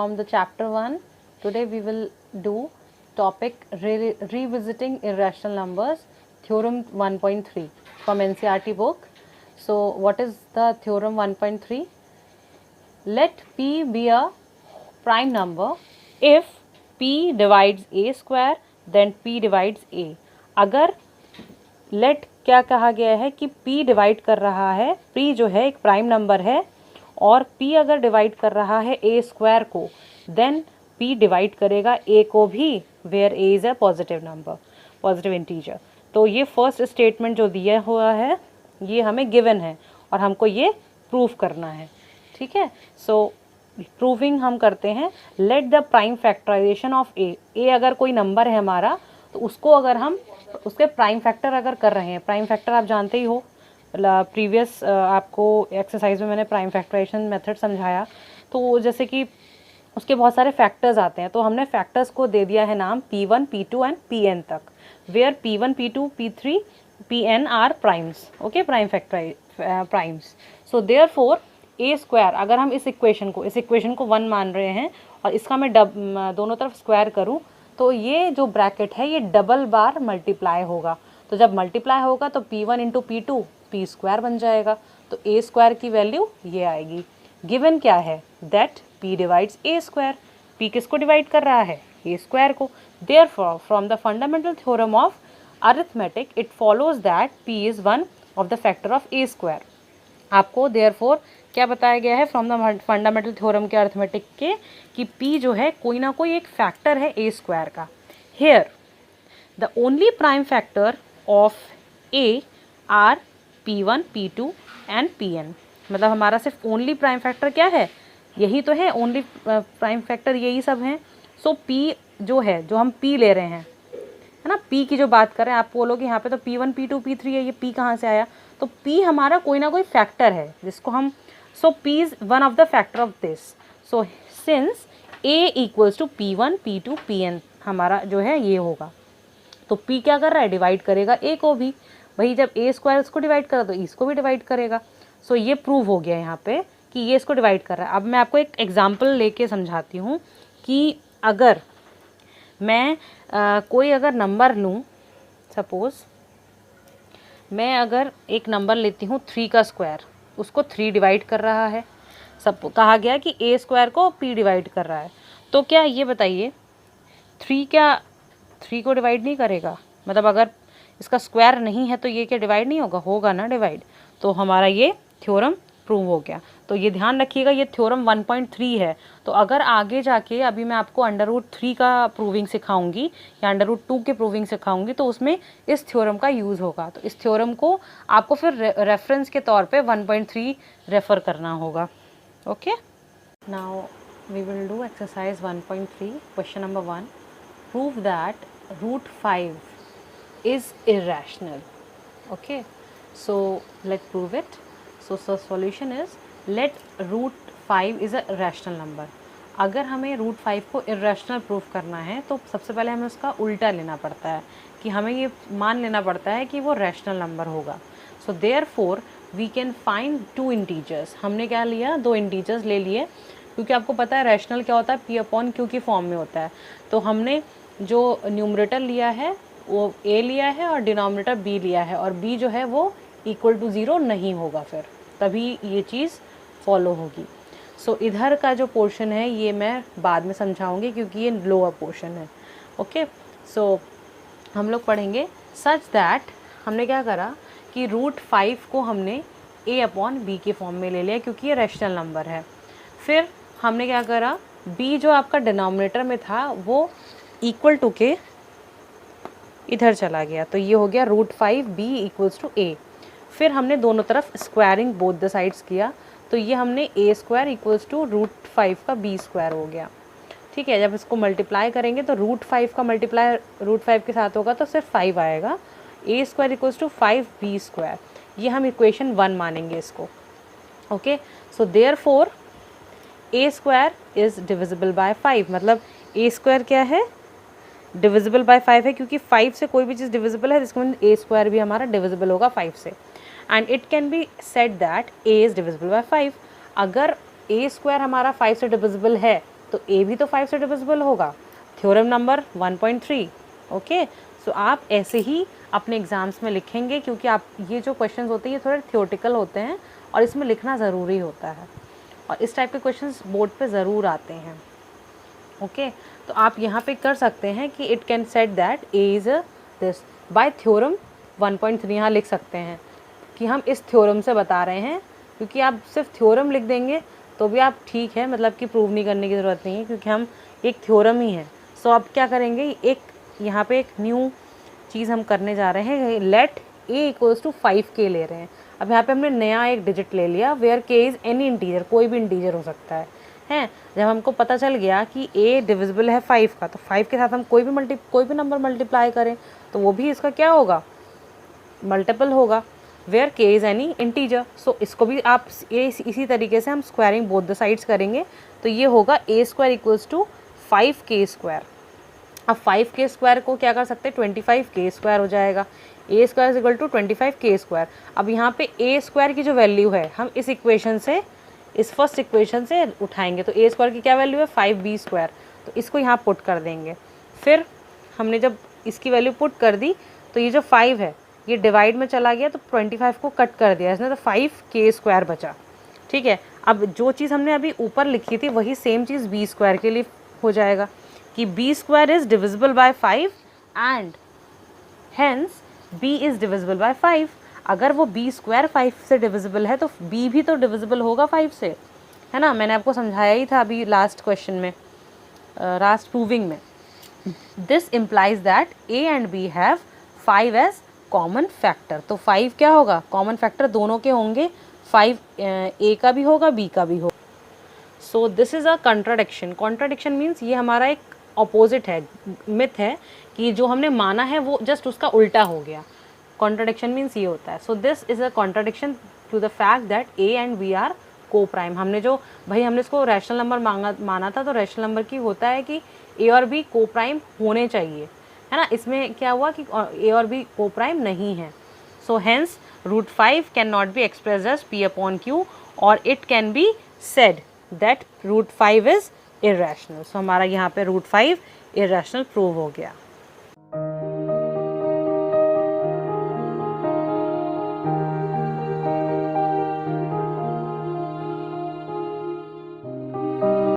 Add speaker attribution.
Speaker 1: from the chapter 1. Today we will do topic revisiting irrational numbers, theorem 1.3 from NCERT book. So what is the theorem 1.3? Let P be a prime number if P divides A square then P divides A. अगर let क्या कहा गया है कि P divide कर रहा है, P जो है एक प्राइम नंबर है और P अगर डिवाइड कर रहा है A स्क्वायर को, देन P डिवाइड करेगा A को भी, where A is a positive number, positive integer. तो ये फर्स्ट स्टेटमेंट जो दिया हुआ है ये हमें गिवन है और हमको ये प्रूफ करना है. ठीक है, सो प्रूविंग हम करते हैं. Let the prime factorisation of A. A अगर कोई नंबर है हमारा तो उसको अगर हम उसके प्राइम फैक्टर अगर कर रहे हैं, प्राइम फैक्टर आप जानते ही हो, प्रीवियस आपको एक्सरसाइज में मैंने प्राइम फैक्टराइजेशन मेथड समझाया. तो जैसे कि उसके बहुत सारे फैक्टर्स आते हैं, तो हमने फैक्टर्स को दे दिया है नाम P1, P2 एंड Pn तक, where P1, P2, P3, Pn are primes. Okay, prime primes. So therefore A square, अगर हम इस इक्वेशन को 1 मान रहे हैं और इसका मैं दोनों तरफ स्क्वायर करूं तो ये जो ब्रैकेट है ये डबल बार मल्टीप्लाई होगा. तो जब मल्टीप्लाई होगा तो P1 into P2 P square बन जाएगा. तो A स्क्वायर की वैल्यू ये आएगी. गिवन क्या है? That P divides A square. P किसको डिवाइड कर रहा है? A स्क्वायर को. Therefore from the fundamental theorem of arithmetic it follows that P is one of the factor of A square. आपको देयरफॉर क्या बताया गया है फ्रॉम द फंडामेंटल थ्योरम के अरिथमेटिक के कि P जो है कोई ना कोई एक फैक्टर है A स्क्वायर का. Here the only prime factor of A are P1, P2 and Pn. मतलब हमारा सिर्फ ओनली प्राइम फैक्टर क्या है? यही तो है, ओनली प्राइम फैक्टर यही सब हैं. सो P जो है, जो हम P ले रहे हैं, है ना, P की जो बात कर रहे हैं, आप बोलोगे यहाँ पे तो P1, P2, P3 है, ये P कहाँ से आया? तो P हमारा कोई ना कोई फैक्टर है जिसको हम, so P is one of the factor of this. So since A equals to P1, P2, Pn हमारा जो है ये होगा. तो P क्या कर रहा है? डिवाइड करेगा A को भी. वही जब A स्क्वायर इसको डिवाइड करा तो इसको भी डिवाइड करेगा. सो ये प्रूव हो गया यहाँ पे कि ये इसको डिवाइड कर रहा है. अब मैं आपको एक एग्जाम्पल लेके समझाती हूँ कि अगर मैं कोई अगर नंबर लूँ, सपोज़ मैं अगर एक नंबर लेती हूँ 3 का स्क्वायर, उसको 3 डिवाइड कर रहा है. सब कहा गया कि A स्क्वायर को P डिवाइड कर रहा है. तो क्या ये बताइए 3 क्या 3 को डिवाइड नहीं करेगा? मतलब अगर इसका स्क्वायर नहीं है तो ये क्या डिवाइड नहीं होगा? होगा ना डिवाइड. तो हमारा ये थ्योरम प्रूव हो गया. तो ये ध्यान रखिएगा, ये थ्योरम 1.3 है. तो अगर आगे जाके अभी मैं आपको √3 का प्रूविंग सिखाऊंगी या √2 के प्रूविंग सिखाऊंगी तो उसमें इस थ्योरम का यूज़ होगा. तो इस थ्योरम को आपको फिर रेफरेंस के तौर पे 1.3 रेफ़र करना होगा. Okay, now we will do exercise 1.3. Question number 1. Prove that √5 is irrational. Okay, so let prove it. So solution is let √5 is a rational number. अगर हमें √5 को इर्रेशनल प्रूफ करना है तो सबसे पहले हमें उसका उल्टा लेना पड़ता है कि हमें ये मान लेना पड़ता है कि वो रैशनल नंबर होगा. So therefore we can find 2 integers. हमने क्या लिया? 2 इंटीजर्स ले लिए, क्योंकि आपको पता है रैशनल क्या होता है? P/Q की फॉर्म में होता है. तो हमने जो न्यूमरेटर लिया है वो A लिया है और डिनोमिनेटर B लिया है, और B जो है वो इक्वल टू 0 नहीं होगा, फिर तभी ये चीज़ फॉलो होगी. सो इधर का जो पोर्शन है ये मैं बाद में समझाऊंगी क्योंकि ये लोअर पोर्शन है. ओके, सो हम लोग पढ़ेंगे सच दैट हमने क्या करा कि √5 को हमने A/B के फॉर्म में ले लिया क्योंकि ये रैशनल नंबर है. फिर हमने क्या करा, B जो आपका डिनोमिनेटर में था वो इक्वल टू के इधर चला गया, तो ये हो गया √5B इक्वल्स टू A. फिर हमने दोनों तरफ स्क्वायरिंग बोथ द साइड्स किया, तो ये हमने A स्क्वायर इक्वल्स टू √5 का B स्क्वायर हो गया. ठीक है, जब इसको मल्टीप्लाई करेंगे तो √5 का मल्टीप्लाई √5 के साथ होगा तो सिर्फ 5 आएगा. A square equals to 5B square. ये हम इक्वेशन 1 मानेंगे इसको. Okay, so therefore A square is divisible by 5. मतलब A स्क्वायर क्या है? डिविजिबल बाय 5 है, क्योंकि 5 से कोई भी चीज़ डिविजिबल है जिसको A स्क्वायर भी हमारा डिविजिबल होगा 5 से. And it can be said that A is divisible by 5. अगर A स्क्वायर हमारा 5 से डिविजिबल है तो ए भी तो 5 से डिविजिबल होगा, थ्योरम नंबर 1.3। ओके, सो आप ऐसे ही अपने एग्ज़ाम्स में लिखेंगे, क्योंकि आप ये जो क्वेश्चन होते हैं ये थोड़े थियोटिकल होते हैं और इसमें लिखना ज़रूरी होता है, और इस टाइप के क्वेश्चंस बोर्ड पे ज़रूर आते हैं। ओके, तो आप यहाँ पे कर सकते हैं कि it can set that A is this by theorem 1.3, यहाँ लिख सकते हैं कि हम इस थ्योरम से बता रहे हैं, क्योंकि आप सिर्फ थ्योरम लिख देंगे तो भी आप ठीक है, मतलब कि प्रूव नहीं करने की ज़रूरत नहीं है, क्योंकि हम एक थ्योरम ही है। सो अब क्या करेंगे, एक यहाँ पे एक न्यू चीज़ हम करने जा रहे हैं, late A equals to 5k ले रहे हैं। अब यहाँ पे हमने नया एक डिजिट ले लिया, where k is any integer, कोई भी इंटीजर हो सकता है। जब हमको पता चल गया कि a डिविजिबल है 5 का, तो 5 के साथ हम कोई भी नंबर मल्टीप्लाई करें तो वो भी इसका क्या होगा, मल्टीपल होगा, where k is any integer. So इसको भी आप इसी तरीके से हम स्क्वायरिंग बोथ द साइड्स करेंगे, तो ये होगा a square equals to 5k square. अब 5k स्क्वायर को क्या कर सकते हैं, 25k स्क्वायर हो जाएगा, a square is equal to 25k square. अब यहाँ पे a स्क्वायर की जो वैल्यू है हम इस इक्वेशन से, इस फर्स्ट इक्वेशन से उठाएंगे, तो a स्क्वायर की क्या वैल्यू है 5b स्क्वायर, तो इसको यहाँ पुट कर देंगे। फिर हमने जब इसकी वैल्यू पुट कर दी तो ये जो 5 है ये डिवाइड में चला गया, तो 25 को कट कर दिया इसने, तो 5k स्क्वायर बचा। ठीक है, अब जो चीज़ हमने अभी ऊपर लिखी थी वही सेम चीज़ b स्क्वायर के लिए हो जाएगा कि b square is divisible by 5 and hence b is divisible by 5। अगर वो b स्क्वायर 5 से डिविजिबल है तो b भी तो डिविजिबल होगा 5 से, है ना। मैंने आपको समझाया ही था अभी लास्ट क्वेश्चन में, लास्ट प्रूविंग में। This implies that a and b have 5 as common factor. तो 5 क्या होगा, कॉमन फैक्टर दोनों के होंगे, 5 a का भी होगा b का भी होगा। सो this is a contradiction. Contradiction means ये हमारा एक अपोजिट है, मिथ है कि जो हमने माना है वो जस्ट उसका उल्टा हो गया। कॉन्ट्राडिक्शन मीन्स ये होता है। So this is a contradiction to the fact that a and b are coprime. हमने इसको रैशनल नंबर माना था, तो रैशनल नंबर की होता है कि a और b को प्राइम होने चाहिए, है ना। इसमें क्या हुआ कि a और b को प्राइम नहीं है। So hence √5 can not be expressed as p upon q, और it can be said that √5 is irrational. So हमारा यहाँ पे √5 इरेशनल प्रूव हो गया।